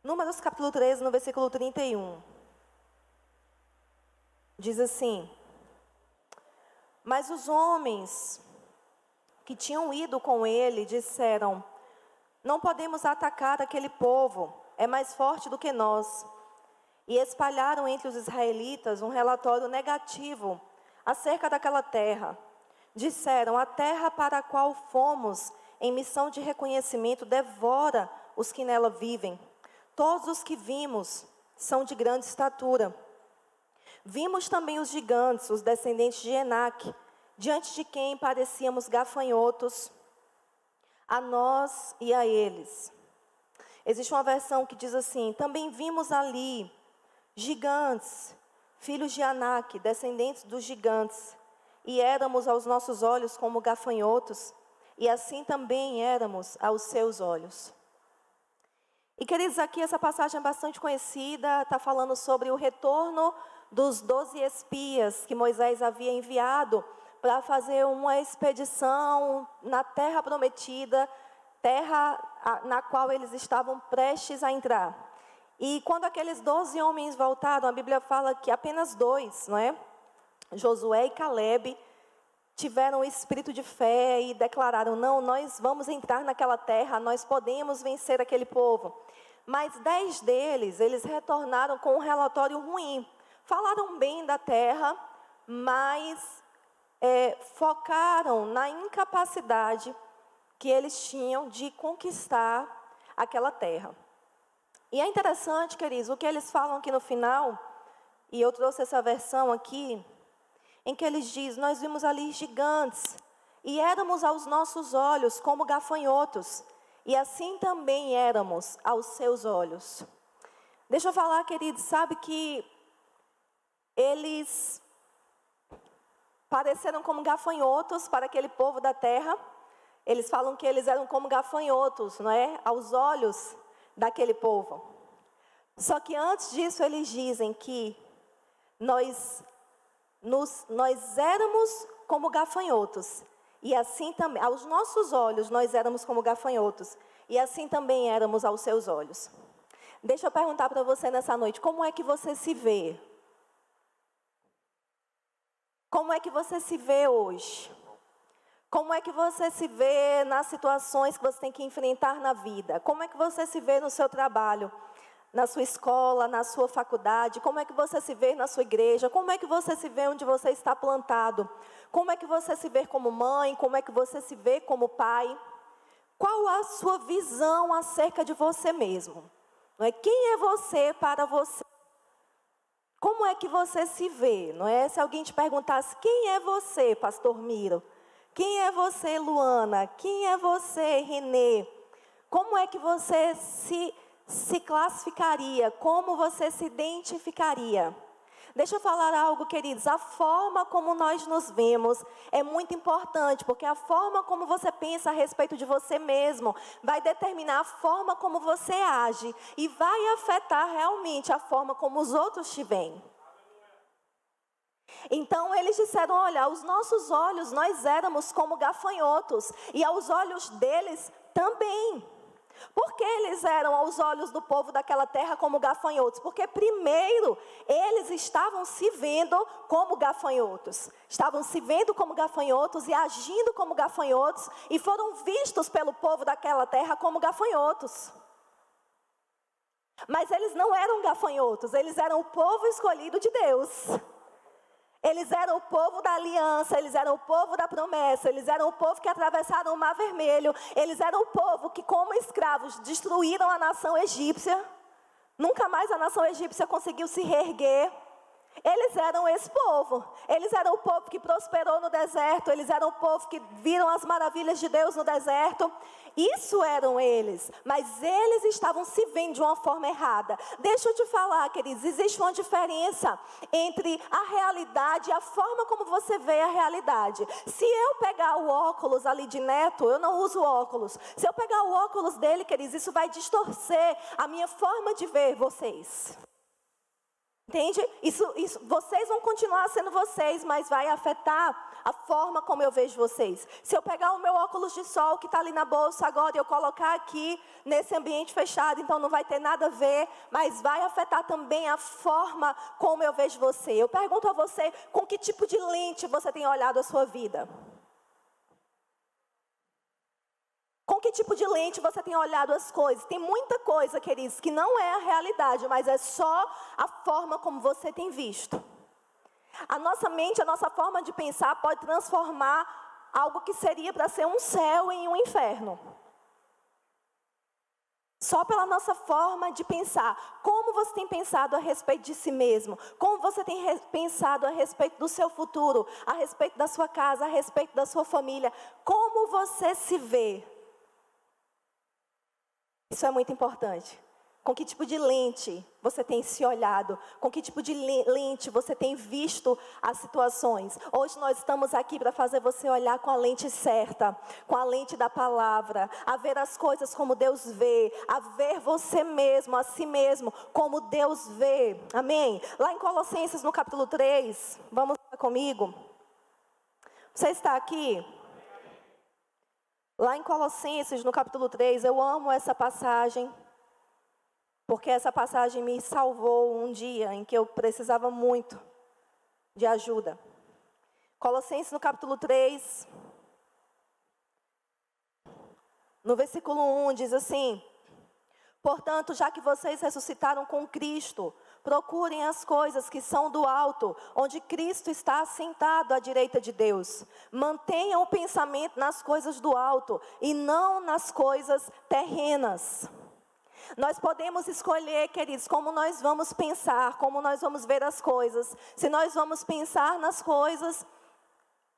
Números capítulo 13, no versículo 31. Diz assim: Mas os homens que tinham ido com ele disseram: Não podemos atacar aquele povo, é mais forte do que nós. E espalharam entre os israelitas um relatório negativo acerca daquela terra. Disseram: A terra para a qual fomos em missão de reconhecimento devora os que nela vivem. Todos os que vimos são de grande estatura. Vimos também os gigantes, os descendentes de Enaque, diante de quem parecíamos gafanhotos, a nós e a eles. Existe uma versão que diz assim: Também vimos ali gigantes, filhos de Enaque, descendentes dos gigantes, e éramos aos nossos olhos como gafanhotos, e assim também éramos aos seus olhos. E queridos, aqui essa passagem é bastante conhecida, está falando sobre o retorno dos 12 espias que Moisés havia enviado para fazer uma expedição na terra prometida, terra na qual eles estavam prestes a entrar. E quando aqueles 12 homens voltaram, a Bíblia fala que apenas 2, não é? Josué e Caleb tiveram o espírito de fé e declararam: não, nós vamos entrar naquela terra, nós podemos vencer aquele povo. Mas 10 deles, eles retornaram com um relatório ruim. Falaram bem da terra, mas focaram na incapacidade que eles tinham de conquistar aquela terra. E é interessante, queridos, o que eles falam aqui no final, e eu trouxe essa versão aqui, em que eles dizem: nós vimos ali gigantes, e éramos aos nossos olhos como gafanhotos, e assim também éramos aos seus olhos. Deixa eu falar, queridos, sabe que eles pareceram como gafanhotos para aquele povo da terra. Eles falam que eles eram como gafanhotos, não é? Aos olhos daquele povo. Só que antes disso eles dizem que nós éramos como gafanhotos, e assim também, aos nossos olhos nós éramos como gafanhotos, e assim também éramos aos seus olhos. Deixa eu perguntar para você nessa noite: como é que você se vê? Como é que você se vê hoje? Como é que você se vê nas situações que você tem que enfrentar na vida? Como é que você se vê no seu trabalho, na sua escola, na sua faculdade? Como é que você se vê na sua igreja? Como é que você se vê onde você está plantado? Como é que você se vê como mãe? Como é que você se vê como pai? Qual a sua visão acerca de você mesmo? Não é? Quem é você para você? Como é que você se vê? Não é? Se alguém te perguntasse: quem é você, pastor Miro? Quem é você, Luana? Quem é você, Renê? Como é que você se classificaria? Como você se identificaria? Deixa eu falar algo, queridos. A forma como nós nos vemos é muito importante, porque a forma como você pensa a respeito de você mesmo vai determinar a forma como você age e vai afetar realmente a forma como os outros te veem. Então eles disseram: olha, aos nossos olhos nós éramos como gafanhotos, e aos olhos deles também. Por que eles eram aos olhos do povo daquela terra como gafanhotos? Porque primeiro eles estavam se vendo como gafanhotos. Estavam se vendo como gafanhotos e agindo como gafanhotos, e foram vistos pelo povo daquela terra como gafanhotos. Mas eles não eram gafanhotos, eles eram o povo escolhido de Deus. Eles eram o povo da aliança, eles eram o povo da promessa, eles eram o povo que atravessaram o Mar Vermelho, eles eram o povo que, como escravos, destruíram a nação egípcia. Nunca mais a nação egípcia conseguiu se reerguer. Eles eram esse povo. Eles eram o povo que prosperou no deserto. Eles eram o povo que viram as maravilhas de Deus no deserto. Isso eram eles. Mas eles estavam se vendo de uma forma errada. Deixa eu te falar, queridos. Existe uma diferença entre a realidade e a forma como você vê a realidade. Se eu pegar o óculos ali de Neto, eu não uso óculos. Se eu pegar o óculos dele, queridos, isso vai distorcer a minha forma de ver vocês. Entende? Isso, vocês vão continuar sendo vocês, mas vai afetar a forma como eu vejo vocês. Se eu pegar o meu óculos de sol que está ali na bolsa agora e eu colocar aqui nesse ambiente fechado, então não vai ter nada a ver, mas vai afetar também a forma como eu vejo você. Eu pergunto a você, com que tipo de lente você tem olhado a sua vida? Com que tipo de lente você tem olhado as coisas? Tem muita coisa, queridos, que não é a realidade, mas é só a forma como você tem visto. A nossa mente, a nossa forma de pensar pode transformar algo que seria para ser um céu em um inferno. Só pela nossa forma de pensar. Como você tem pensado a respeito de si mesmo? Como você tem pensado a respeito do seu futuro? A respeito da sua casa? A respeito da sua família? Como você se vê? Isso é muito importante. Com que tipo de lente você tem se olhado? Com que tipo de lente você tem visto as situações? Hoje nós estamos aqui para fazer você olhar com a lente certa, com a lente da palavra, a ver as coisas como Deus vê, a ver você mesmo, a si mesmo, como Deus vê. Amém? Lá em Colossenses, no capítulo 3, vamos lá comigo. Você está aqui? Lá em Colossenses, no capítulo 3, eu amo essa passagem, porque essa passagem me salvou um dia em que eu precisava muito de ajuda. Colossenses, no capítulo 3, no versículo 1, diz assim: portanto, já que vocês ressuscitaram com Cristo, procurem as coisas que são do alto, onde Cristo está assentado à direita de Deus. Mantenham o pensamento nas coisas do alto e não nas coisas terrenas. Nós podemos escolher, queridos, como nós vamos pensar, como nós vamos ver as coisas. Se nós vamos pensar nas coisas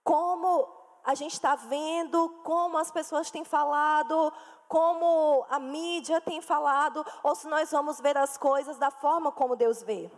como a gente está vendo, como as pessoas têm falado, como a mídia tem falado, ou se nós vamos ver as coisas da forma como Deus vê.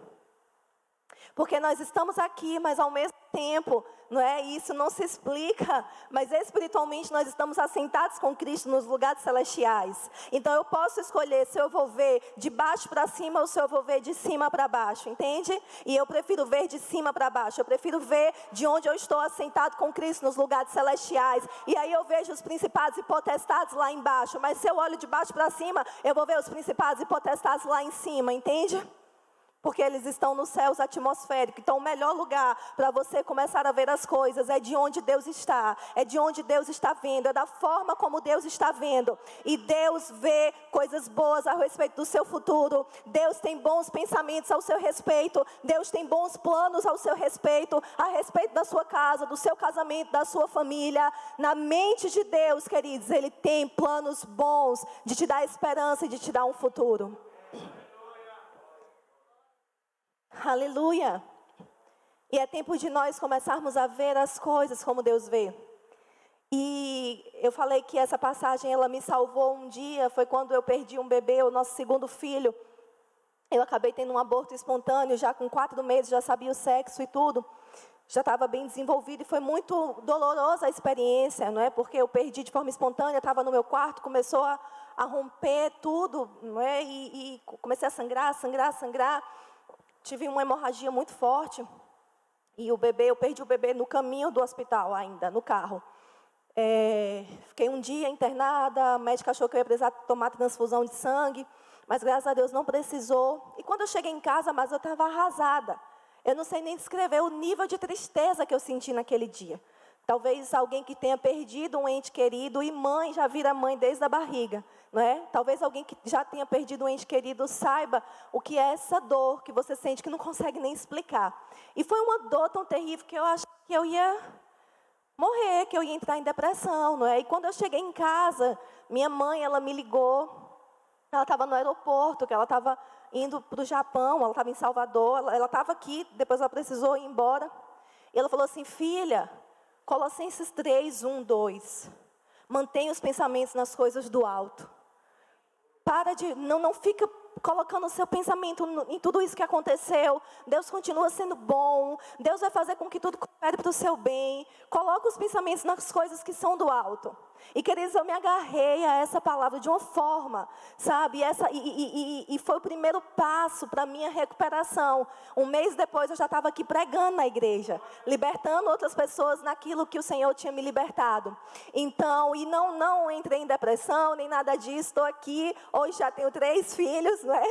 Porque nós estamos aqui, mas ao mesmo tempo, não é? Isso não se explica, mas espiritualmente nós estamos assentados com Cristo nos lugares celestiais. Então eu posso escolher se eu vou ver de baixo para cima ou se eu vou ver de cima para baixo, entende? E eu prefiro ver de cima para baixo, eu prefiro ver de onde eu estou assentado com Cristo nos lugares celestiais. E aí eu vejo os principados e potestades lá embaixo, mas se eu olho de baixo para cima, eu vou ver os principados e potestades lá em cima, entende? Porque eles estão nos céus atmosféricos. Então o melhor lugar para você começar a ver as coisas é de onde Deus está. É de onde Deus está vendo. É da forma como Deus está vendo. E Deus vê coisas boas a respeito do seu futuro. Deus tem bons pensamentos ao seu respeito. Deus tem bons planos ao seu respeito. A respeito da sua casa, do seu casamento, da sua família. Na mente de Deus, queridos, Ele tem planos bons de te dar esperança e de te dar um futuro. Aleluia. E é tempo de nós começarmos a ver as coisas como Deus vê. E eu falei que essa passagem, ela me salvou um dia. Foi quando eu perdi um bebê, o nosso segundo filho. Eu acabei tendo um aborto espontâneo, já com 4 meses, já sabia o sexo e tudo. Já estava bem desenvolvido e foi muito dolorosa a experiência, não é? Porque eu perdi de forma espontânea, estava no meu quarto, começou a romper tudo, não é? E comecei a sangrar. Tive uma hemorragia muito forte. E eu perdi o bebê no caminho do hospital ainda, no carro. Fiquei um dia internada, a médica achou que eu ia precisar tomar transfusão de sangue, mas graças a Deus não precisou. E quando eu cheguei em casa, mas eu estava arrasada. Eu não sei nem descrever o nível de tristeza que eu senti naquele dia. Talvez alguém que tenha perdido um ente querido, e mãe já vira mãe desde a barriga, não é? Talvez alguém que já tenha perdido um ente querido saiba o que é essa dor que você sente, que não consegue nem explicar. E foi uma dor tão terrível que eu achei que eu ia morrer, que eu ia entrar em depressão, não é? E quando eu cheguei em casa, minha mãe, ela me ligou, ela estava no aeroporto, que ela estava indo para o Japão, ela estava em Salvador, ela estava aqui, depois ela precisou ir embora. E ela falou assim: filha, Colossenses 3, 1, 2. Mantenha os pensamentos nas coisas do alto. Não fica colocando o seu pensamento em tudo isso que aconteceu. Deus continua sendo bom. Deus vai fazer com que tudo coopere para o seu bem. Coloca os pensamentos nas coisas que são do alto. E, queridos, eu me agarrei a essa palavra de uma forma, sabe? E foi o primeiro passo para a minha recuperação. Um mês depois eu já estava aqui pregando na igreja, libertando outras pessoas naquilo que o Senhor tinha me libertado. Então, e não entrei em depressão, nem nada disso. Estou aqui, hoje já tenho 3 filhos, né?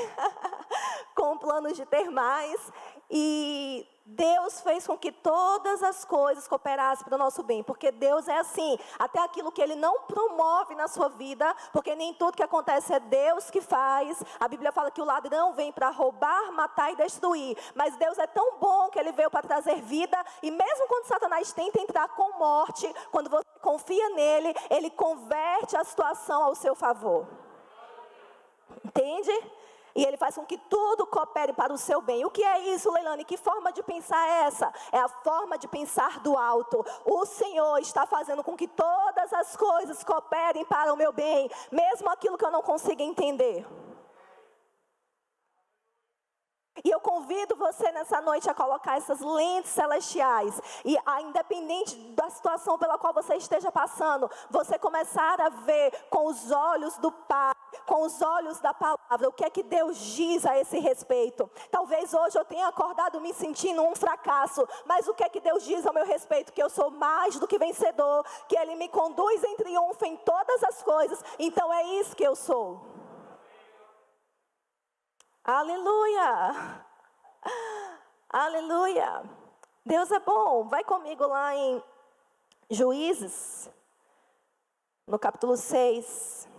Com planos de ter mais. E Deus fez com que todas as coisas cooperassem para o nosso bem, porque Deus é assim, até aquilo que Ele não promove na sua vida, porque nem tudo que acontece é Deus que faz. A Bíblia fala que o ladrão vem para roubar, matar e destruir, mas Deus é tão bom que Ele veio para trazer vida, e mesmo quando Satanás tenta entrar com morte, quando você confia nele, Ele converte a situação ao seu favor. Entende? E Ele faz com que tudo coopere para o seu bem. O que é isso, Leilane? Que forma de pensar é essa? É a forma de pensar do alto. O Senhor está fazendo com que todas as coisas cooperem para o meu bem, mesmo aquilo que eu não consiga entender. E eu convido você nessa noite a colocar essas lentes celestiais. E independente da situação pela qual você esteja passando, você começar a ver com os olhos do Pai, com os olhos da palavra, o que é que Deus diz a esse respeito. Talvez hoje eu tenha acordado me sentindo um fracasso, mas o que é que Deus diz ao meu respeito? Que eu sou mais do que vencedor, que Ele me conduz em triunfo em todas as coisas. Então é isso que eu sou. Aleluia! Aleluia! Deus é bom. Vai comigo lá em Juízes, no capítulo 6.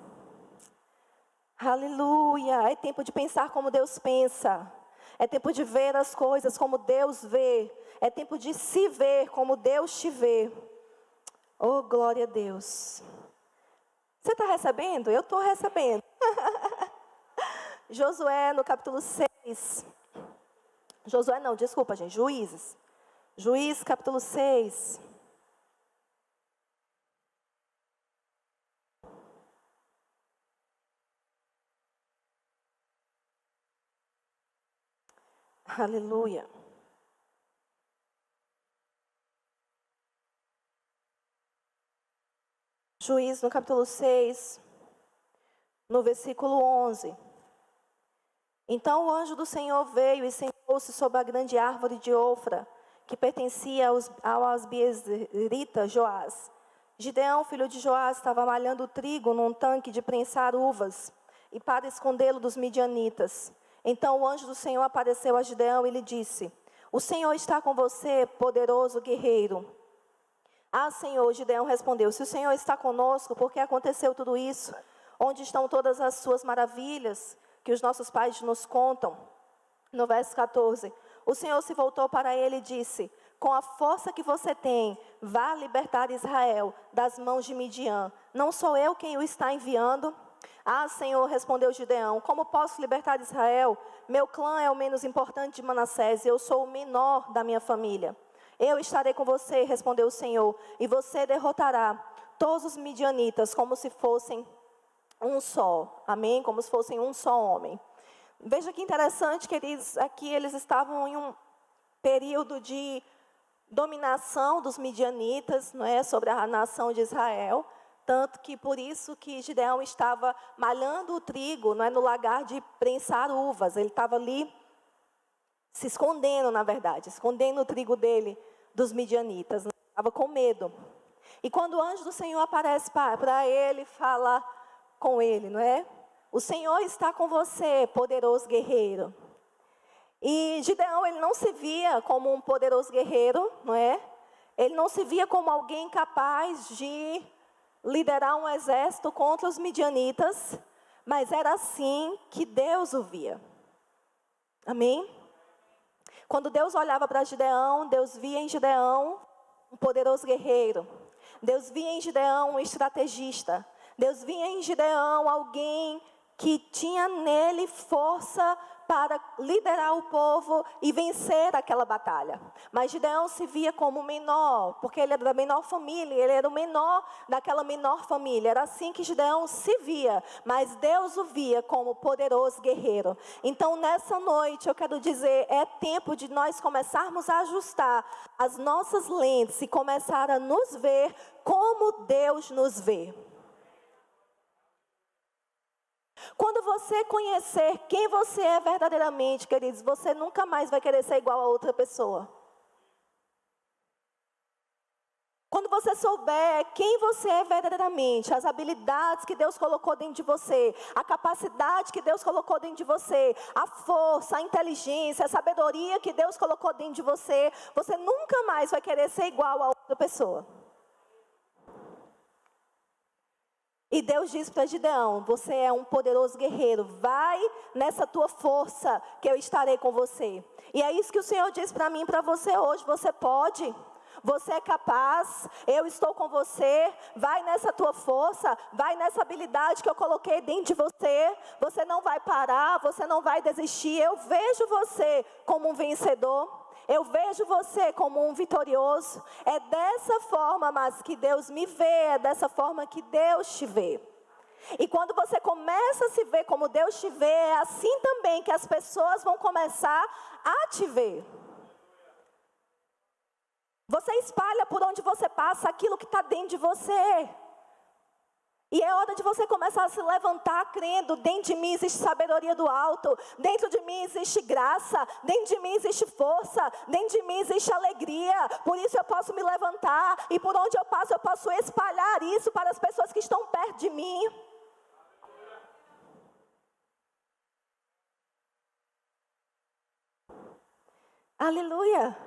Aleluia! É tempo de pensar como Deus pensa. É tempo de ver as coisas como Deus vê. É tempo de se ver como Deus te vê. Oh, glória a Deus! Você está recebendo? Eu estou recebendo. Josué, no capítulo 6. Josué não, desculpa, gente. Juízes. Juízes, capítulo 6. Aleluia. Juízes, no capítulo 6, no versículo 11. Então o anjo do Senhor veio e sentou-se sobre a grande árvore de Ofra, que pertencia ao asbiezrita Joás. Gideão, filho de Joás, estava malhando trigo num tanque de prensar uvas, e para escondê-lo dos midianitas. Então o anjo do Senhor apareceu a Gideão e lhe disse: O Senhor está com você, poderoso guerreiro. Ah, Senhor, Gideão respondeu: Se o Senhor está conosco, por que aconteceu tudo isso? Onde estão todas as suas maravilhas que os nossos pais nos contam? No verso 14, o Senhor se voltou para ele e disse: Com a força que você tem, vá libertar Israel das mãos de Midian. Não sou eu quem o está enviando? Ah, Senhor, respondeu Gideão, como posso libertar Israel? Meu clã é o menos importante de Manassés, eu sou o menor da minha família. Eu estarei com você, respondeu o Senhor, e você derrotará todos os midianitas como se fossem um só. Amém? Como se fossem um só homem. Veja que interessante, queridos, aqui eles estavam em um período de dominação dos midianitas, não é, sobre a nação de Israel. Tanto que por isso que Gideão estava malhando o trigo, não é, no lagar de prensar uvas. Ele estava ali se escondendo, na verdade, escondendo o trigo dele dos midianitas. Estava com medo. E quando o anjo do Senhor aparece para ele, fala com ele, não é? O Senhor está com você, poderoso guerreiro. E Gideão, ele não se via como um poderoso guerreiro, não é? Ele não se via como alguém capaz de liderar um exército contra os midianitas, mas era assim que Deus o via. Amém? Quando Deus olhava para Gideão, Deus via em Gideão um poderoso guerreiro. Deus via em Gideão um estrategista. Deus via em Gideão alguém que tinha nele força para liderar o povo e vencer aquela batalha. Mas Gideão se via como menor, porque ele era da menor família, ele era o menor daquela menor família. Era assim que Gideão se via, mas Deus o via como poderoso guerreiro. Então, nessa noite, eu quero dizer, é tempo de nós começarmos a ajustar as nossas lentes e começar a nos ver como Deus nos vê. Quando você conhecer quem você é verdadeiramente, queridos, você nunca mais vai querer ser igual a outra pessoa. Quando você souber quem você é verdadeiramente, as habilidades que Deus colocou dentro de você, a capacidade que Deus colocou dentro de você, a força, a inteligência, a sabedoria que Deus colocou dentro de você, você nunca mais vai querer ser igual a outra pessoa. E Deus diz para Gideão, você é um poderoso guerreiro, vai nessa tua força que eu estarei com você. E é isso que o Senhor diz para mim e para você hoje, você pode, você é capaz, eu estou com você, vai nessa tua força, vai nessa habilidade que eu coloquei dentro de você, você não vai parar, você não vai desistir, eu vejo você como um vencedor. Eu vejo você como um vitorioso. É dessa forma, mas que Deus me vê, é dessa forma que Deus te vê. E quando você começa a se ver como Deus te vê, é assim também que as pessoas vão começar a te ver. Você espalha por onde você passa aquilo que está dentro de você. E é hora de você começar a se levantar crendo, dentro de mim existe sabedoria do alto, dentro de mim existe graça, dentro de mim existe força, dentro de mim existe alegria, por isso eu posso me levantar, e por onde eu passo eu posso espalhar isso para as pessoas que estão perto de mim. Aleluia!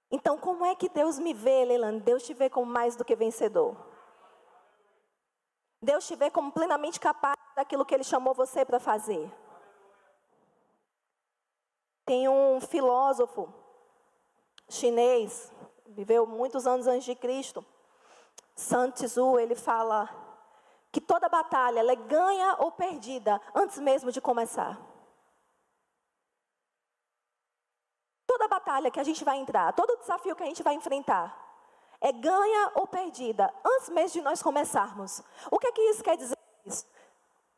Então como é que Deus me vê, Leilane? Deus te vê como mais do que vencedor. Deus te vê como plenamente capaz daquilo que Ele chamou você para fazer. Tem um filósofo chinês, viveu muitos anos antes de Cristo, Sun Tzu, ele fala que toda batalha ela é ganha ou perdida antes mesmo de começar. Toda batalha que a gente vai entrar, todo desafio que a gente vai enfrentar, é ganha ou perdida, antes mesmo de nós começarmos. O que é que isso quer dizer?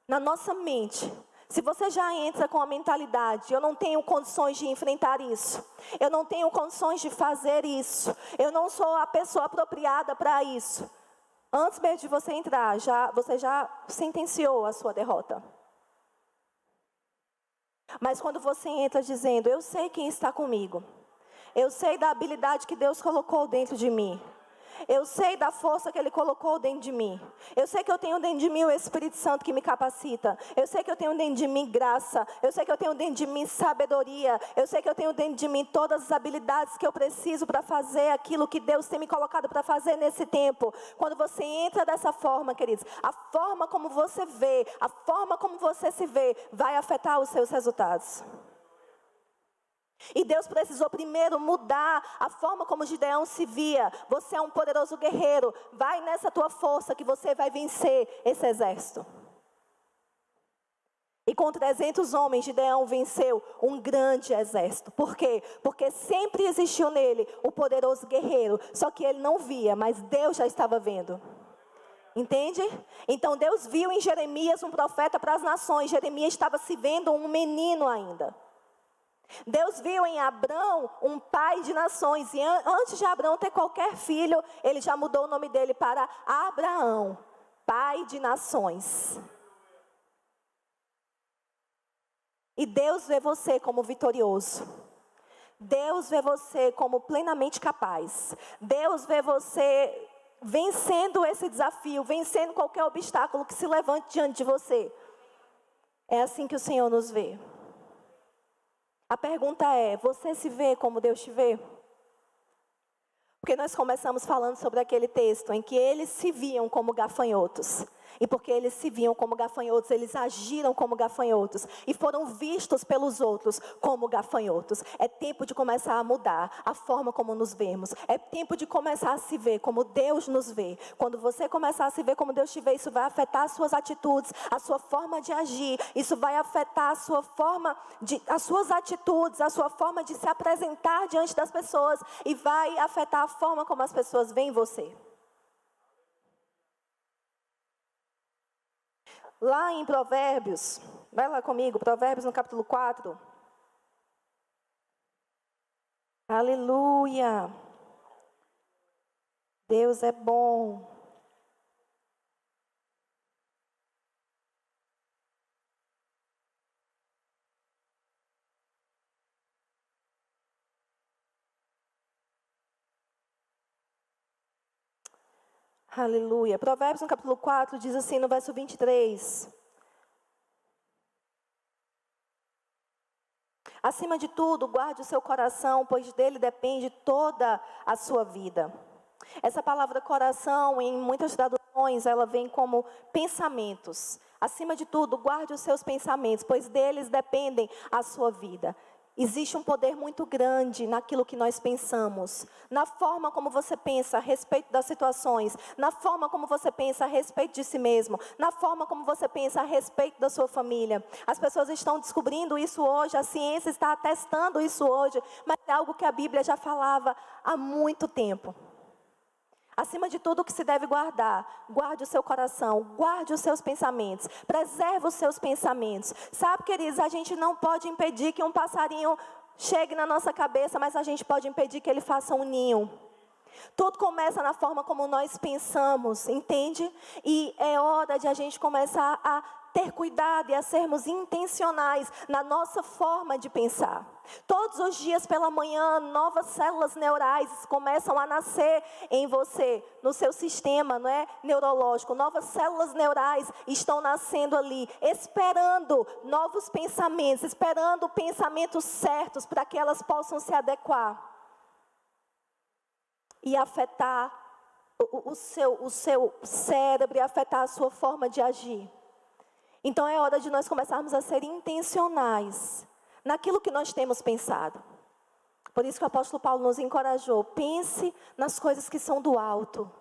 Na nossa mente, se você já entra com a mentalidade, eu não tenho condições de enfrentar isso, eu não tenho condições de fazer isso, eu não sou a pessoa apropriada para isso. Antes mesmo de você entrar, você já sentenciou a sua derrota. Mas quando você entra dizendo, eu sei quem está comigo, eu sei da habilidade que Deus colocou dentro de mim. Eu sei da força que Ele colocou dentro de mim. Eu sei que eu tenho dentro de mim o Espírito Santo que me capacita. Eu sei que eu tenho dentro de mim graça. Eu sei que eu tenho dentro de mim sabedoria. Eu sei que eu tenho dentro de mim todas as habilidades que eu preciso para fazer aquilo que Deus tem me colocado para fazer nesse tempo. Quando você entra dessa forma, queridos, a forma como você vê, a forma como você se vê, vai afetar os seus resultados. E Deus precisou primeiro mudar a forma como Gideão se via. Você é um poderoso guerreiro. Vai nessa tua força que você vai vencer esse exército. E com 300 homens, Gideão venceu um grande exército. Por quê? Porque sempre existiu nele o poderoso guerreiro. Só que ele não via, mas Deus já estava vendo. Entende? Então Deus viu em Jeremias um profeta para as nações. Jeremias estava se vendo um menino ainda. Deus viu em Abrão um pai de nações, e antes de Abrão ter qualquer filho, ele já mudou o nome dele para Abraão, pai de nações. E Deus vê você como vitorioso. Deus vê você como plenamente capaz. Deus vê você vencendo esse desafio, vencendo qualquer obstáculo que se levante diante de você. É assim que o Senhor nos vê. A pergunta é, você se vê como Deus te vê? Porque nós começamos falando sobre aquele texto em que eles se viam como gafanhotos. E porque eles se viam como gafanhotos, eles agiram como gafanhotos. E foram vistos pelos outros como gafanhotos. É tempo de começar a mudar a forma como nos vemos. É tempo de começar a se ver como Deus nos vê. Quando você começar a se ver como Deus te vê, isso vai afetar as suas atitudes, a sua forma de agir. Isso vai afetar a sua forma as suas atitudes, a sua forma de se apresentar diante das pessoas. E vai afetar a forma como as pessoas veem você. Lá em Provérbios, vai lá comigo, Provérbios no capítulo 4. Aleluia. Deus é bom. Aleluia. Provérbios no capítulo 4 diz assim no verso 23. Acima de tudo, guarde o seu coração, pois dele depende toda a sua vida. Essa palavra coração, em muitas traduções, ela vem como pensamentos. Acima de tudo, guarde os seus pensamentos, pois deles dependem a sua vida. Existe um poder muito grande naquilo que nós pensamos, na forma como você pensa a respeito das situações, na forma como você pensa a respeito de si mesmo, na forma como você pensa a respeito da sua família. As pessoas estão descobrindo isso hoje, a ciência está atestando isso hoje, mas é algo que a Bíblia já falava há muito tempo. Acima de tudo o que se deve guardar, guarde o seu coração, guarde os seus pensamentos, preserve os seus pensamentos. Sabe, queridos, a gente não pode impedir que um passarinho chegue na nossa cabeça, mas a gente pode impedir que ele faça um ninho. Tudo começa na forma como nós pensamos, entende? E é hora de a gente começar a ter cuidado e a sermos intencionais na nossa forma de pensar. Todos os dias pela manhã, novas células neurais começam a nascer em você, no seu sistema, não é, neurológico. Novas células neurais estão nascendo ali, esperando novos pensamentos, esperando pensamentos certos para que elas possam se adequar e afetar o seu cérebro e afetar a sua forma de agir. Então é hora de nós começarmos a ser intencionais naquilo que nós temos pensado. Por isso que o apóstolo Paulo nos encorajou: pense nas coisas que são do alto.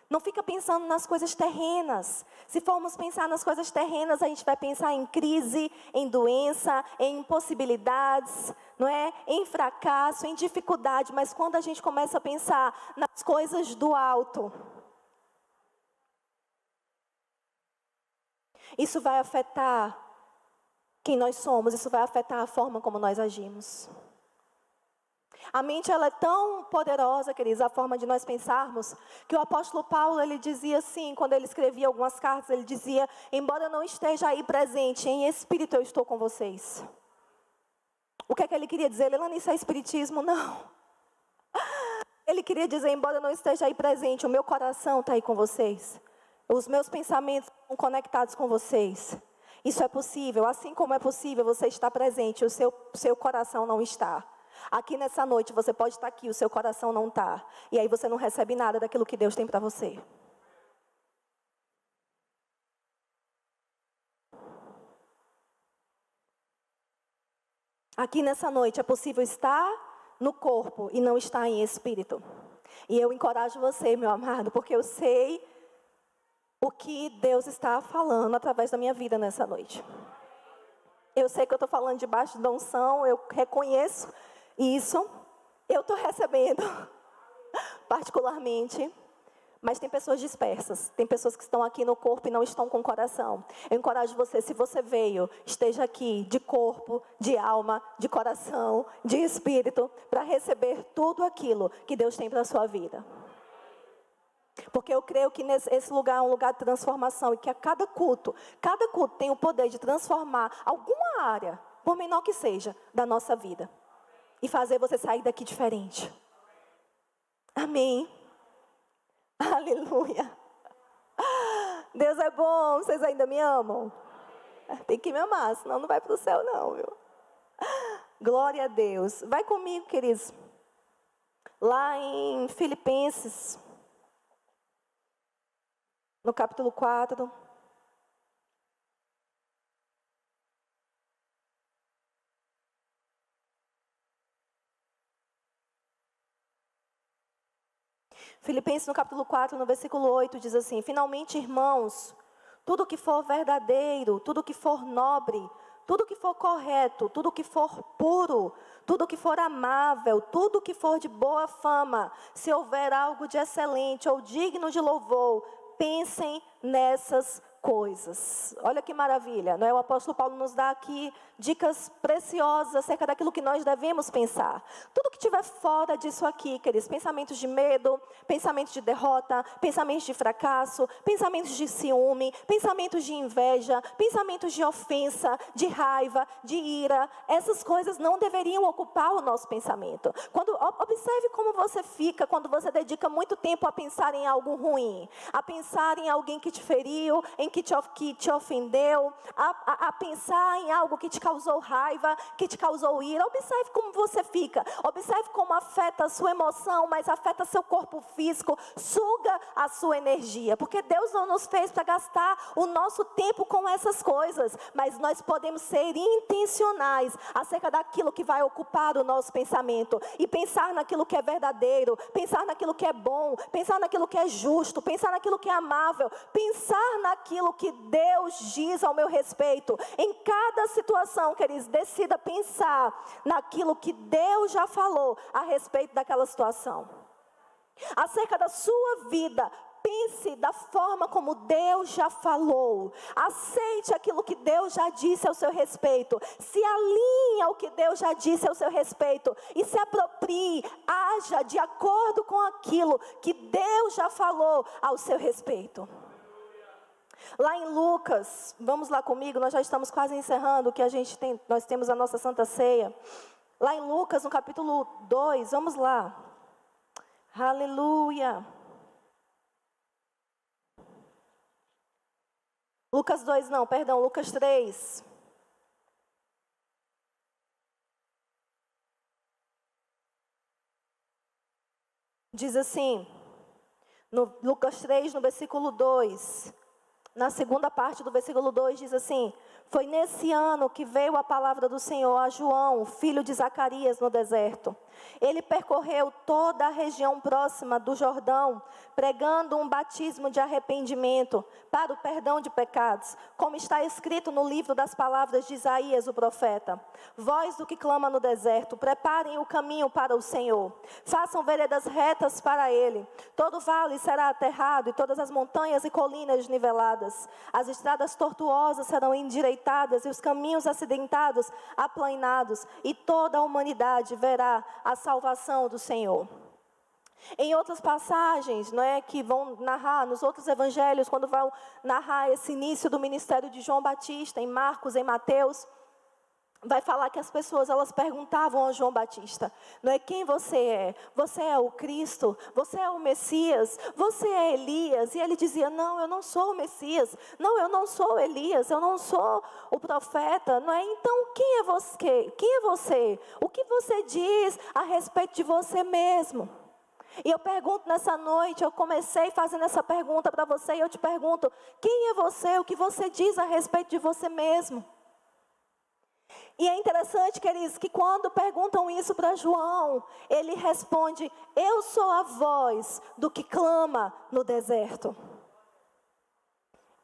Não fica pensando nas coisas terrenas. Se formos pensar nas coisas terrenas, a gente vai pensar em crise, em doença, em impossibilidades, não é? Em fracasso, em dificuldade. Mas quando a gente começa a pensar nas coisas do alto, isso vai afetar quem nós somos, isso vai afetar a forma como nós agimos. A mente, ela é tão poderosa, queridos, a forma de nós pensarmos, que o apóstolo Paulo, ele dizia assim, quando ele escrevia algumas cartas, ele dizia: embora eu não esteja aí presente, em espírito eu estou com vocês. O que é que ele queria dizer? Ele não isso é espiritismo, não. Ele queria dizer: embora eu não esteja aí presente, o meu coração está aí com vocês. Os meus pensamentos estão conectados com vocês. Isso é possível, assim como é possível você estar presente, o seu coração não está. Aqui nessa noite você pode estar aqui, o seu coração não está. E aí você não recebe nada daquilo que Deus tem para você. Aqui nessa noite é possível estar no corpo e não estar em espírito. E eu encorajo você, meu amado, porque eu sei o que Deus está falando através da minha vida nessa noite. Eu sei que eu estou falando debaixo da unção, eu reconheço isso. Eu estou recebendo particularmente, mas tem pessoas dispersas, tem pessoas que estão aqui no corpo e não estão com o coração. Eu encorajo você, se você veio, esteja aqui de corpo, de alma, de coração, de espírito, para receber tudo aquilo que Deus tem para a sua vida. Porque eu creio que esse lugar é um lugar de transformação e que a cada culto tem o poder de transformar alguma área, por menor que seja, da nossa vida. E fazer você sair daqui diferente. Amém. Aleluia. Deus é bom. Vocês ainda me amam? Tem que me amar, senão não vai para o céu não, viu? Glória a Deus. Vai comigo, queridos. Lá em Filipenses, no capítulo 4. Filipenses no capítulo 4, no versículo 8, diz assim: finalmente, irmãos, tudo que for verdadeiro, tudo que for nobre, tudo que for correto, tudo que for puro, tudo que for amável, tudo que for de boa fama, se houver algo de excelente ou digno de louvor, pensem nessas coisas. Olha que maravilha, não é? O apóstolo Paulo nos dá aqui dicas preciosas acerca daquilo que nós devemos pensar. Tudo que estiver fora disso aqui, queridos, pensamentos de medo, pensamentos de derrota, pensamentos de fracasso, pensamentos de ciúme, pensamentos de inveja, pensamentos de ofensa, de raiva, de ira, essas coisas não deveriam ocupar o nosso pensamento. Observe como você fica quando você dedica muito tempo a pensar em algo ruim, a pensar em alguém que te feriu, que te ofendeu, a pensar em algo que te causou raiva, que te causou ira. Observe como você fica, observe como afeta a sua emoção, mas afeta seu corpo físico, suga a sua energia, porque Deus não nos fez para gastar o nosso tempo com essas coisas, mas nós podemos ser intencionais acerca daquilo que vai ocupar o nosso pensamento, e pensar naquilo que é verdadeiro, pensar naquilo que é bom, pensar naquilo que é justo, pensar naquilo que é amável, pensar naquilo que Deus diz ao meu respeito. Em cada situação, queridos, decida pensar naquilo que Deus já falou a respeito daquela situação. Acerca da sua vida, pense da forma como Deus já falou. Aceite aquilo que Deus já disse ao seu respeito. Se alinhe ao que Deus já disse ao seu respeito. E se aproprie, haja de acordo com aquilo que Deus já falou ao seu respeito. Lá em Lucas, vamos lá comigo, nós já estamos quase encerrando, que nós temos a nossa Santa Ceia. Lá em Lucas, no capítulo 2, vamos lá. Aleluia. Lucas 3. Diz assim, no Lucas 3, no versículo 2, na segunda parte do versículo 2, diz assim: foi nesse ano que veio a palavra do Senhor a João, filho de Zacarias, no deserto. Ele percorreu toda a região próxima do Jordão, pregando um batismo de arrependimento para o perdão de pecados, como está escrito no livro das palavras de Isaías, o profeta. Voz do que clama no deserto, preparem o caminho para o Senhor, façam veredas retas para Ele. Todo vale será aterrado e todas as montanhas e colinas niveladas. As estradas tortuosas serão endireitadas e os caminhos acidentados aplanados, e toda a humanidade verá a salvação do Senhor. Em outras passagens, que vão narrar, nos outros evangelhos, quando vão narrar esse início do ministério de João Batista, em Marcos, em Mateus, vai falar que as pessoas, elas perguntavam a João Batista, quem você é? Você é o Cristo? Você é o Messias? Você é Elias? E ele dizia: não, eu não sou o Messias. Não, eu não sou Elias. Eu não sou o profeta. Então, quem é você? Quem é você? O que você diz a respeito de você mesmo? E eu pergunto nessa noite, eu comecei fazendo essa pergunta para você, e eu te pergunto: quem é você? O que você diz a respeito de você mesmo? E é interessante, queridos, que quando perguntam isso para João, ele responde: eu sou a voz do que clama no deserto.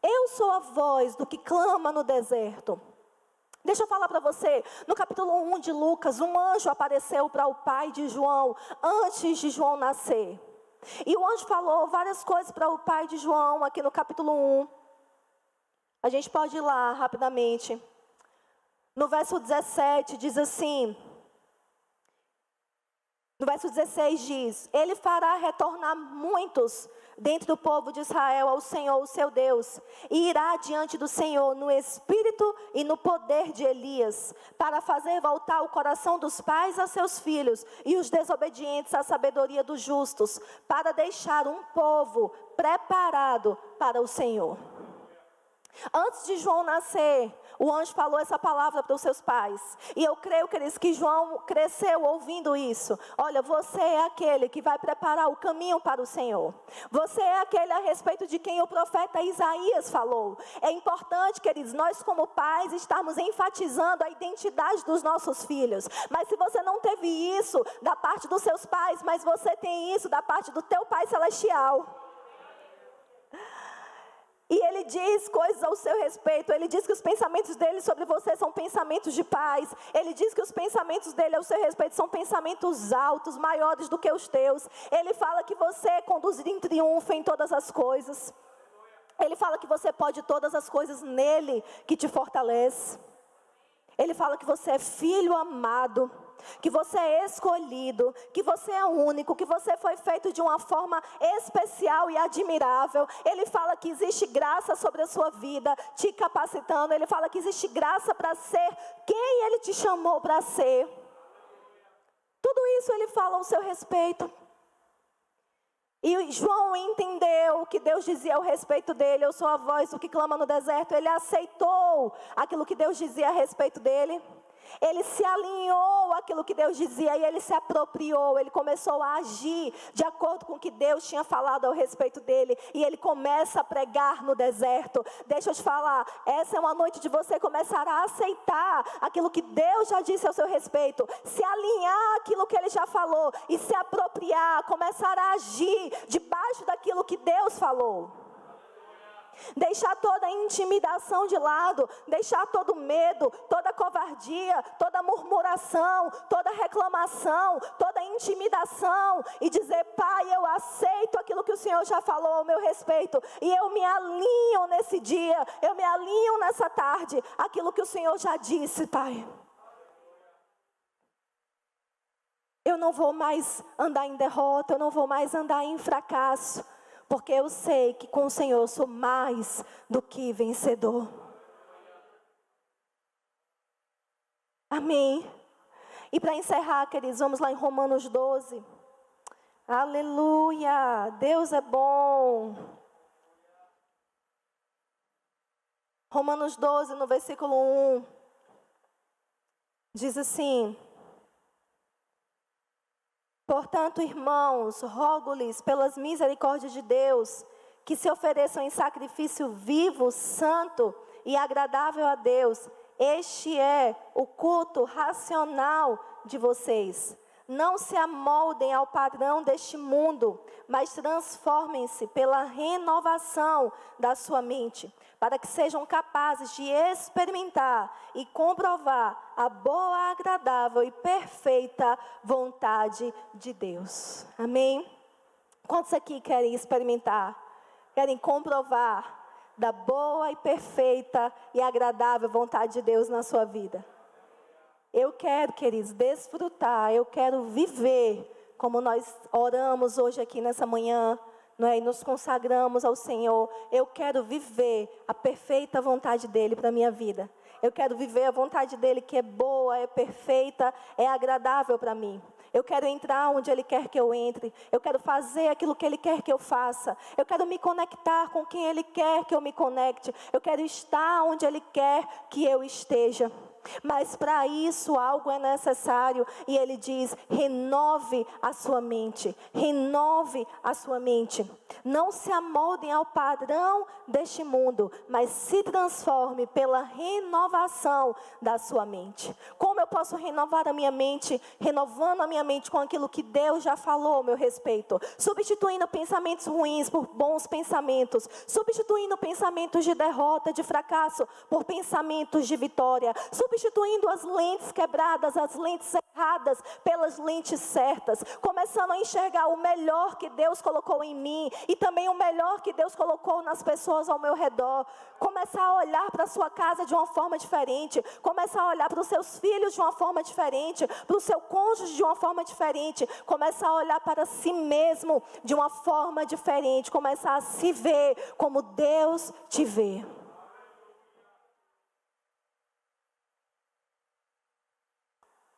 Eu sou a voz do que clama no deserto. Deixa eu falar para você, no capítulo 1 de Lucas, um anjo apareceu para o pai de João, antes de João nascer. E o anjo falou várias coisas para o pai de João, aqui no capítulo 1. A gente pode ir lá rapidamente. No verso 17 diz assim, no verso 16 diz: ele fará retornar muitos dentre do povo de Israel ao Senhor, o seu Deus, e irá diante do Senhor no espírito e no poder de Elias, para fazer voltar o coração dos pais a seus filhos, e os desobedientes à sabedoria dos justos, para deixar um povo preparado para o Senhor. Antes de João nascer, o anjo falou essa palavra para os seus pais. E eu creio, queridos, que João cresceu ouvindo isso. Olha, você é aquele que vai preparar o caminho para o Senhor. Você é aquele a respeito de quem o profeta Isaías falou. É importante, queridos, nós como pais estarmos enfatizando a identidade dos nossos filhos. Mas se você não teve isso da parte dos seus pais, mas você tem isso da parte do teu Pai Celestial. E ele diz coisas ao seu respeito. Ele diz que os pensamentos dele sobre você são pensamentos de paz. Ele diz que os pensamentos dele ao seu respeito são pensamentos altos, maiores do que os teus. Ele fala que você é conduzido em triunfo em todas as coisas. Ele fala que você pode todas as coisas nele que te fortalece. Ele fala que você é filho amado, que você é escolhido, que você é único, que você foi feito de uma forma especial e admirável. Ele fala que existe graça sobre a sua vida, te capacitando. Ele fala que existe graça para ser quem Ele te chamou para ser. Tudo isso Ele fala ao seu respeito. E João entendeu o que Deus dizia ao respeito dele. Eu sou a voz do que clama no deserto. Ele aceitou aquilo que Deus dizia a respeito dele. Ele se alinhou àquilo que Deus dizia e ele se apropriou. Ele começou a agir de acordo com o que Deus tinha falado ao respeito dele. E ele começa a pregar no deserto. Deixa eu te falar, essa é uma noite de você começar a aceitar aquilo que Deus já disse ao seu respeito. Se alinhar àquilo que Ele já falou e se apropriar, começar a agir debaixo daquilo que Deus falou. Deixar toda a intimidação de lado, deixar todo medo, toda covardia, toda murmuração, toda reclamação, toda intimidação e dizer: Pai, eu aceito aquilo que o Senhor já falou ao meu respeito e eu me alinho nesse dia, eu me alinho nessa tarde, aquilo que o Senhor já disse, Pai. Eu não vou mais andar em derrota, eu não vou mais andar em fracasso. Porque eu sei que com o Senhor eu sou mais do que vencedor. Amém. E para encerrar, queridos, vamos lá em Romanos 12. Aleluia, Deus é bom. Romanos 12, no versículo 1. Diz assim: Portanto, irmãos, rogo-lhes pelas misericórdias de Deus, que se ofereçam em sacrifício vivo, santo e agradável a Deus. Este é o culto racional de vocês. Não se amoldem ao padrão deste mundo, mas transformem-se pela renovação da sua mente, para que sejam capazes de experimentar e comprovar a boa, agradável e perfeita vontade de Deus. Amém? Quantos aqui querem experimentar, querem comprovar da boa e perfeita e agradável vontade de Deus na sua vida? Eu quero, queridos, desfrutar, eu quero viver como nós oramos hoje aqui nessa manhã, não é? E nos consagramos ao Senhor. Eu quero viver a perfeita vontade dEle para a minha vida. Eu quero viver a vontade dEle que é boa, é perfeita, é agradável para mim. Eu quero entrar onde Ele quer que eu entre. Eu quero fazer aquilo que Ele quer que eu faça. Eu quero me conectar com quem Ele quer que eu me conecte. Eu quero estar onde Ele quer que eu esteja. Mas para isso algo é necessário. E Ele diz: renove a sua mente. Renove a sua mente. Não se amoldem ao padrão deste mundo, mas se transforme pela renovação da sua mente. Como eu posso renovar a minha mente? Renovando a minha mente com aquilo que Deus já falou ao meu respeito. Substituindo pensamentos ruins por bons pensamentos. Substituindo pensamentos de derrota, de fracasso, por pensamentos de vitória. Substituindo as lentes quebradas, as lentes erradas, pelas lentes certas. Começando a enxergar o melhor que Deus colocou em mim e também o melhor que Deus colocou nas pessoas ao meu redor. Começar a olhar para a sua casa de uma forma diferente. Começar a olhar para os seus filhos de uma forma diferente. Para o seu cônjuge de uma forma diferente. Começar a olhar para si mesmo de uma forma diferente. Começar a se ver como Deus te vê.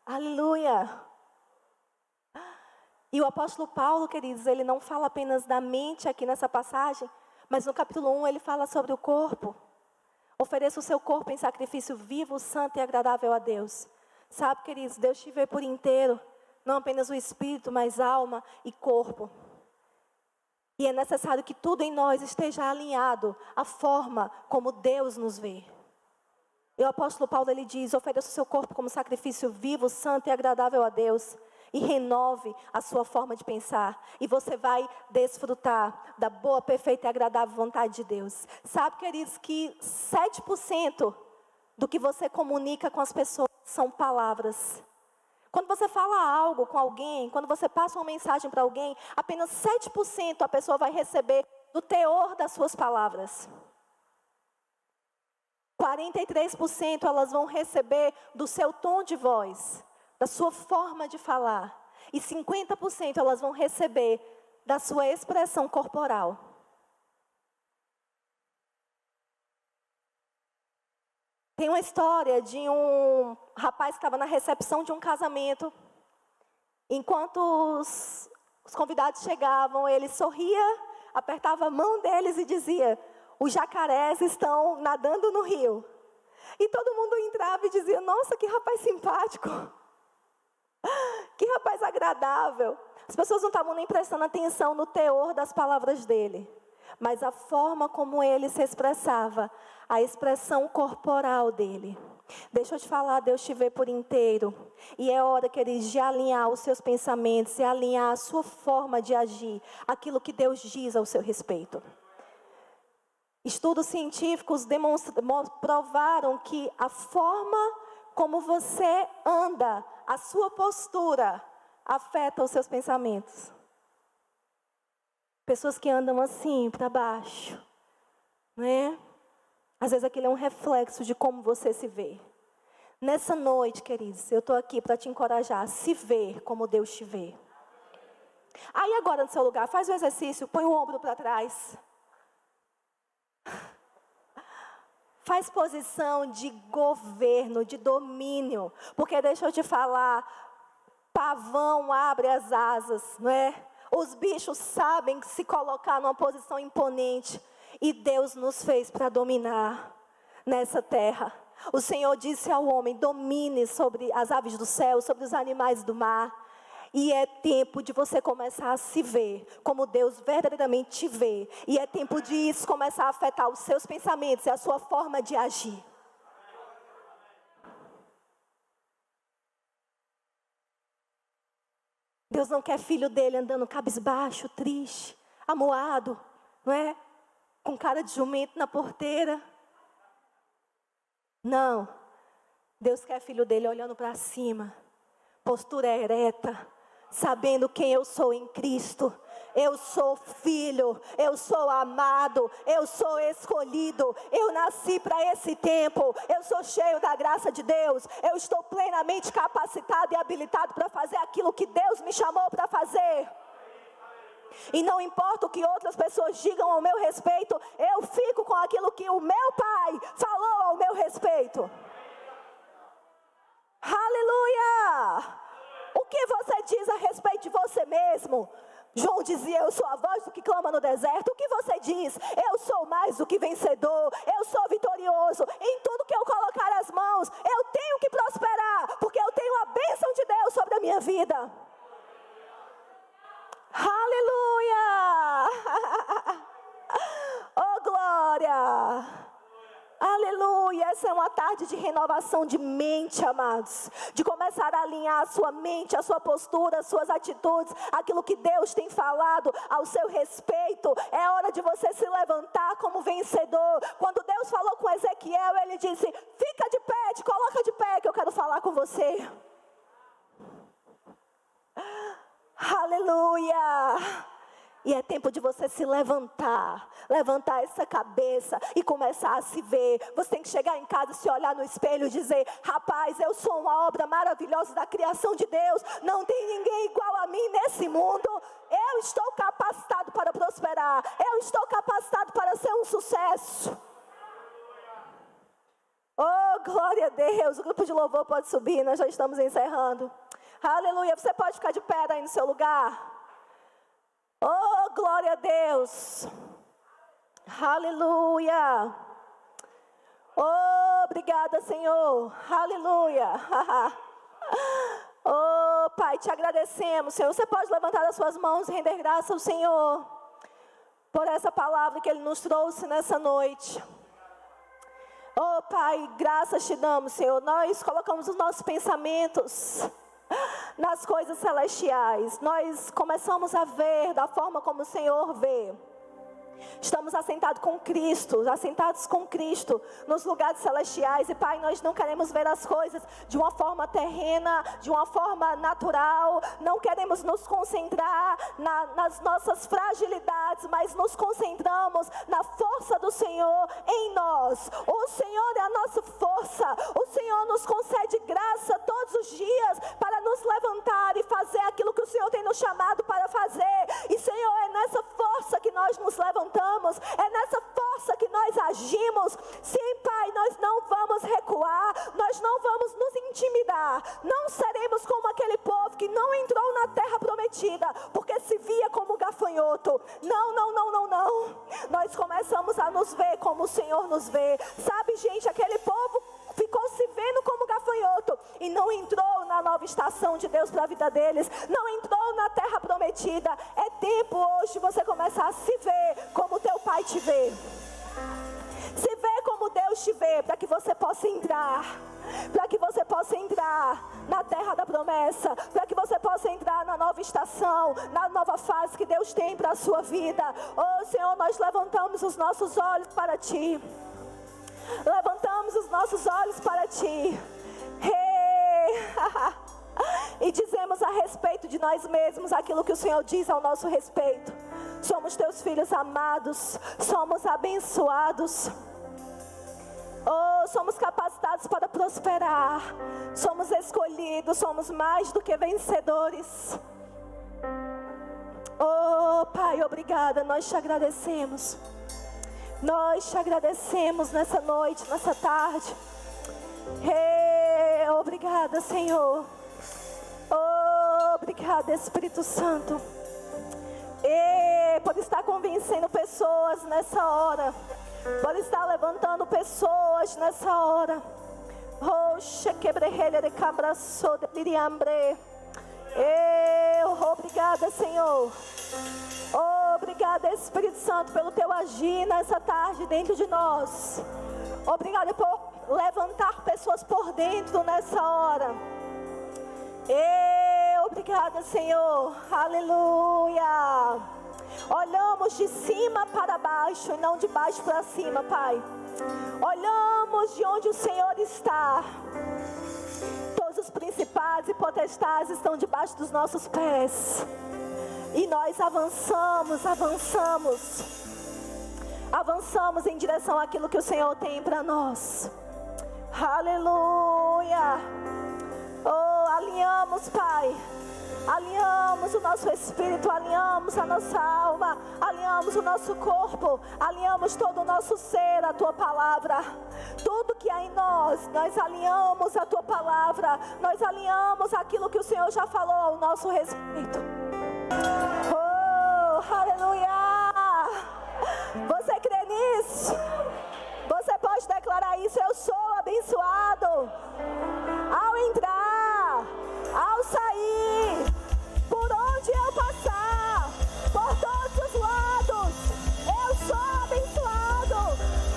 Aleluia. E o apóstolo Paulo, queridos, ele não fala apenas da mente aqui nessa passagem, mas no capítulo 1 ele fala sobre o corpo. Ofereça o seu corpo em sacrifício vivo, santo e agradável a Deus. Sabe, queridos, Deus te vê por inteiro. Não apenas o espírito, mas alma e corpo. E é necessário que tudo em nós esteja alinhado à forma como Deus nos vê. E o apóstolo Paulo, ele diz: ofereça o seu corpo como sacrifício vivo, santo e agradável a Deus. E renove a sua forma de pensar. E você vai desfrutar da boa, perfeita e agradável vontade de Deus. Sabe, queridos, que 7% do que você comunica com as pessoas são palavras. Quando você fala algo com alguém, quando você passa uma mensagem para alguém, apenas 7% a pessoa vai receber do teor das suas palavras. 43% elas vão receber do seu tom de voz, da sua forma de falar. E 50% elas vão receber da sua expressão corporal. Tem uma história de um rapaz que estava na recepção de um casamento. Enquanto os convidados chegavam, ele sorria, apertava a mão deles e dizia: os jacarés estão nadando no rio. E todo mundo entrava e dizia: nossa, que rapaz simpático. Que rapaz agradável. As pessoas não estavam nem prestando atenção no teor das palavras dele, mas a forma como ele se expressava, a expressão corporal dele. Deixa eu te falar, Deus te vê por inteiro. E é hora, queridos, de alinhar os seus pensamentos e alinhar a sua forma de agir, aquilo que Deus diz ao seu respeito. Estudos científicos provaram que a forma como você anda, a sua postura, afeta os seus pensamentos. Pessoas que andam assim, para baixo, né? Às vezes aquilo é um reflexo de como você se vê. Nessa noite, queridos, eu estou aqui para te encorajar a se ver como Deus te vê. Aí agora no seu lugar, faz o exercício, põe o ombro para trás. Faz posição de governo, de domínio. Porque deixa eu te falar, pavão abre as asas, não é? Os bichos sabem se colocar numa posição imponente. E Deus nos fez para dominar nessa terra. O Senhor disse ao homem: domine sobre as aves do céu, sobre os animais do mar. E é tempo de você começar a se ver como Deus verdadeiramente te vê. E é tempo de isso começar a afetar os seus pensamentos e a sua forma de agir. Deus não quer filho dele andando cabisbaixo, triste, amuado, não é? Com cara de jumento na porteira. Não. Deus quer filho dele olhando para cima, postura ereta, sabendo quem eu sou em Cristo. Eu sou filho, eu sou amado, eu sou escolhido, eu nasci para esse tempo, eu sou cheio da graça de Deus, eu estou plenamente capacitado e habilitado para fazer aquilo que Deus me chamou para fazer. E não importa o que outras pessoas digam ao meu respeito, eu fico com aquilo que o meu Pai falou ao meu respeito. Aleluia! O que você diz a respeito de você mesmo? João dizia: eu sou a voz do que clama no deserto. O que você diz? Eu sou mais do que vencedor, eu sou vitorioso. Em tudo que eu colocar as mãos, eu tenho que prosperar, porque eu tenho a bênção de Deus sobre a minha vida. Aleluia! Oh, glória! Aleluia! Essa é uma tarde de renovação de mente, amados. De começar a alinhar a sua mente, a sua postura, as suas atitudes, aquilo que Deus tem falado ao seu respeito. É hora de você se levantar como vencedor. Quando Deus falou com Ezequiel, ele disse: fica de pé, te coloca de pé, que eu quero falar com você. Aleluia! E é tempo de você se levantar essa cabeça e começar a se ver. Você tem que chegar em casa, se olhar no espelho e dizer: rapaz, eu sou uma obra maravilhosa da criação de Deus. Não tem ninguém igual a mim nesse mundo. Eu estou capacitado para prosperar. Eu estou capacitado para ser um sucesso. Oh, glória a Deus. O grupo de louvor pode subir, nós já estamos encerrando. Aleluia, você pode ficar de pé aí no seu lugar. Oh, glória a Deus. Aleluia. Obrigada, Senhor. Aleluia. Oh, Pai, te agradecemos, Senhor. Você pode levantar as suas mãos e render graça ao Senhor por essa palavra que Ele nos trouxe nessa noite. Oh, Pai, graças te damos, Senhor. Nós colocamos os nossos pensamentos nas coisas celestiais. Nós começamos a ver da forma como o Senhor vê. Estamos assentados com Cristo nos lugares celestiais. E Pai, nós não queremos ver as coisas de uma forma terrena, de uma forma natural. Não queremos nos concentrar nas nossas fragilidades, mas nos concentramos na força do Senhor em nós. O Senhor é a nossa força. O Senhor nos concede graça todos os dias para nos levantar e fazer aquilo que o Senhor tem nos chamado para fazer. E Senhor, é nessa força que nós nos levantamos. É nessa força que nós agimos. Sim, Pai, nós não vamos recuar, nós não vamos nos intimidar. Não seremos como aquele povo que não entrou na terra prometida, porque se via como gafanhoto. Não. Nós começamos a nos ver como o Senhor nos vê. Sabe, gente, aquele povo ficou se vendo como gafanhoto e não entrou na nova estação de Deus para a vida deles, não entrou na terra prometida. É tempo hoje de você começar a se ver como teu Pai te vê. Se vê como Deus te vê, para que você possa entrar, na terra da promessa, para que você possa entrar na nova estação, na nova fase que Deus tem para a sua vida. Oh, Senhor, nós levantamos os nossos olhos para Ti. Levantamos os nossos olhos para Ti. E dizemos a respeito de nós mesmos aquilo que o Senhor diz ao nosso respeito. Somos Teus filhos amados, somos abençoados. Oh, somos capacitados para prosperar. Somos escolhidos, somos mais do que vencedores. Oh, Pai, obrigada, nós te agradecemos. Nós te agradecemos nessa noite, nessa tarde. Obrigada, Senhor. Obrigada, Espírito Santo. Por estar convencendo pessoas nessa hora. Por estar levantando pessoas nessa hora. Obrigada, Senhor. Obrigada, Espírito Santo, pelo Teu agir nessa tarde dentro de nós. Obrigada por levantar pessoas por dentro nessa hora. Obrigada, Senhor. Aleluia. Olhamos de cima para baixo e não de baixo para cima, Pai. Olhamos de onde o Senhor está. Todos os principados e potestades estão debaixo dos nossos pés. E nós avançamos em direção àquilo que o Senhor tem para nós. Aleluia. Alinhamos, Pai. Alinhamos o nosso espírito, alinhamos a nossa alma, alinhamos o nosso corpo, alinhamos todo o nosso ser, a Tua palavra. Tudo que há em nós alinhamos a Tua palavra, nós alinhamos aquilo que o Senhor já falou ao nosso respeito. Aleluia! Você crê nisso? Você pode declarar isso: eu sou abençoado ao entrar, ao sair, por onde eu passar, por todos os lados. Eu sou abençoado.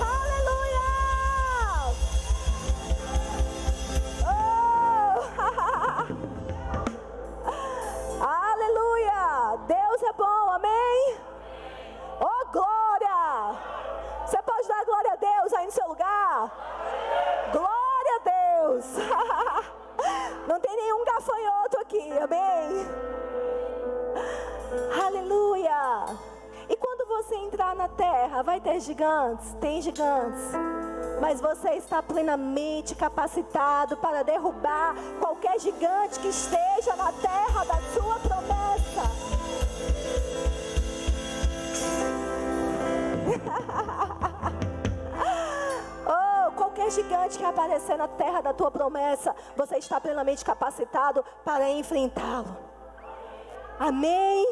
Aleluia! Aleluia! Deus é bom, amém? Oh, glória! Você pode dar glória a Deus aí no seu lugar? Glória a Deus! Não tem nenhum gafanhoto aqui, amém? Aleluia! E quando você entrar na terra, vai ter gigantes? Tem gigantes. Mas você está plenamente capacitado para derrubar qualquer gigante que esteja na terra da sua promessa. Qualquer gigante que aparecer na terra da tua promessa, você está plenamente capacitado para enfrentá-lo. Amém?